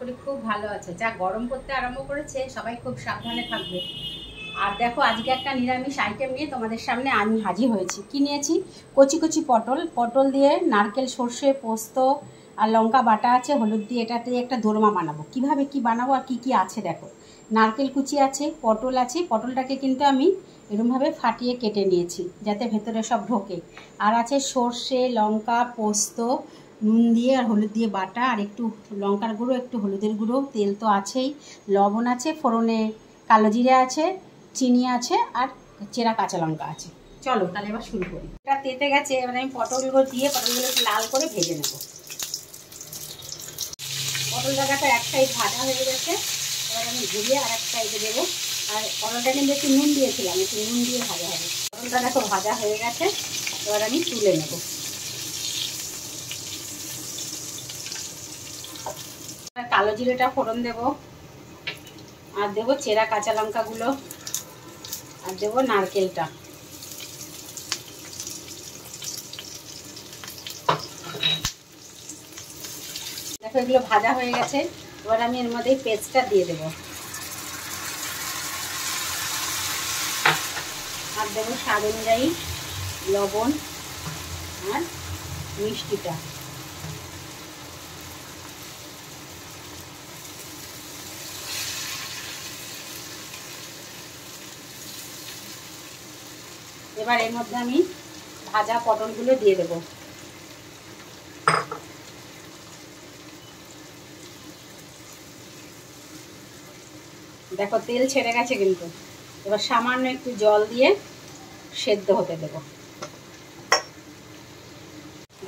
করি খুব ভালো আছে। যা গরম পড়তে আরম্ভ করেছে, সবাই খুব সাবধানে থাকবে। আর দেখো, আজকে একটা নিরামিষ আইটেম নিয়ে তোমাদের সামনে আমি হাজির হয়েছি। কি নিয়েছি? কচি কচি পটল দিয়ে নারকেল, সর্ষে, পোস্ত আর লঙ্কা বাটা আছে, হলুদ দিয়ে এটা দিয়ে একটা দোরমা বানাবো। কিভাবে কি বানাবো আর কি কি আছে দেখো। নারকেল কুচি আছে, পটল আছে, পটলটাকে কিন্তু আমি এরকমভাবে ফাটিয়ে কেটে নিয়েছি যাতে ভেতরে সব ঢোকে। আর আছে সর্ষে, লঙ্কা, পোস্ত, নুন দিয়ে আর হলুদ দিয়ে বাটা, আর একটু লঙ্কার গুঁড়ো, একটু হলুদের গুঁড়ো, তেল তো আছেই, লবণ আছে, ফোড়নে কালো জিরে আছে, চিনি আছে, আর চেরা কাঁচা লঙ্কা আছে। চলো তাহলে এবার শুরু করি। এটা তেতে গেছে, এবার আমি পটলগুলো দিয়ে পটলগুলো লাল করে ভেজে নেব। পটলটা দেখো এক সাইড ভাজা হয়ে গেছে, এবার আমি ঘুরিয়ে আর এক সাইডে দেবো। আর পটলটা কিন্তু একটু নুন দিয়েছিলাম, একটু নুন দিয়ে ভাজা হবে। পটলটা দেখো ভাজা হয়ে গেছে, এবার আমি তুলে নেব। কালো জিরেটা ফোড়ন দেব, আর দেবো চেরা কাঁচা লঙ্কাগুলো, আর দেবো নারকেলটা। দেখো এগুলো ভাজা হয়ে গেছে, এবার আমি এর মধ্যে পেস্টটা দিয়ে দেবো। আর দেবো স্বাদ অনুযায়ী লবণ আর মিষ্টিটা। এবার এর মধ্যে আমি ভাজা পটলগুলো দিয়ে দেবো। দেখো তেল ছেড়ে গেছে কিন্তু, এবার সামান্য একটু জল দিয়ে সেদ্ধ হতে দেবো।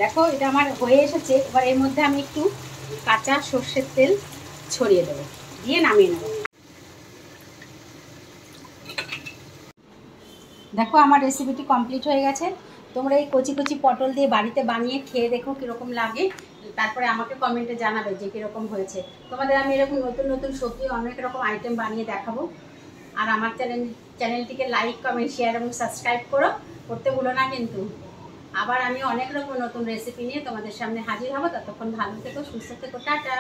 দেখো এটা আমার হয়ে এসেছে, এবার এর মধ্যে আমি একটু কাঁচা সর্ষের তেল ছড়িয়ে দেবো, দিয়ে নামিয়ে নেব। দেখো আমার রেসিপিটি কমপ্লিট হয়ে গেছে। তোমরা এই কচি কচি পটল দিয়ে বাড়িতে বানিয়ে খেয়ে দেখো কীরকম লাগে, তারপরে আমাকে কমেন্টে জানাবে যে কীরকম হয়েছে। তোমাদের আমি এরকম নতুন নতুন সবজি অনেক রকম আইটেম বানিয়ে দেখাবো। আর আমার চ্যানেলটিকে লাইক, কমেন্ট, শেয়ার এবং সাবস্ক্রাইব করতে ভুলো না কিন্তু। আবার আমি অনেক রকম নতুন রেসিপি নিয়ে তোমাদের সামনে হাজির হব। ততক্ষণ ভালো থেকো, সুস্থ থেকো, টাটা।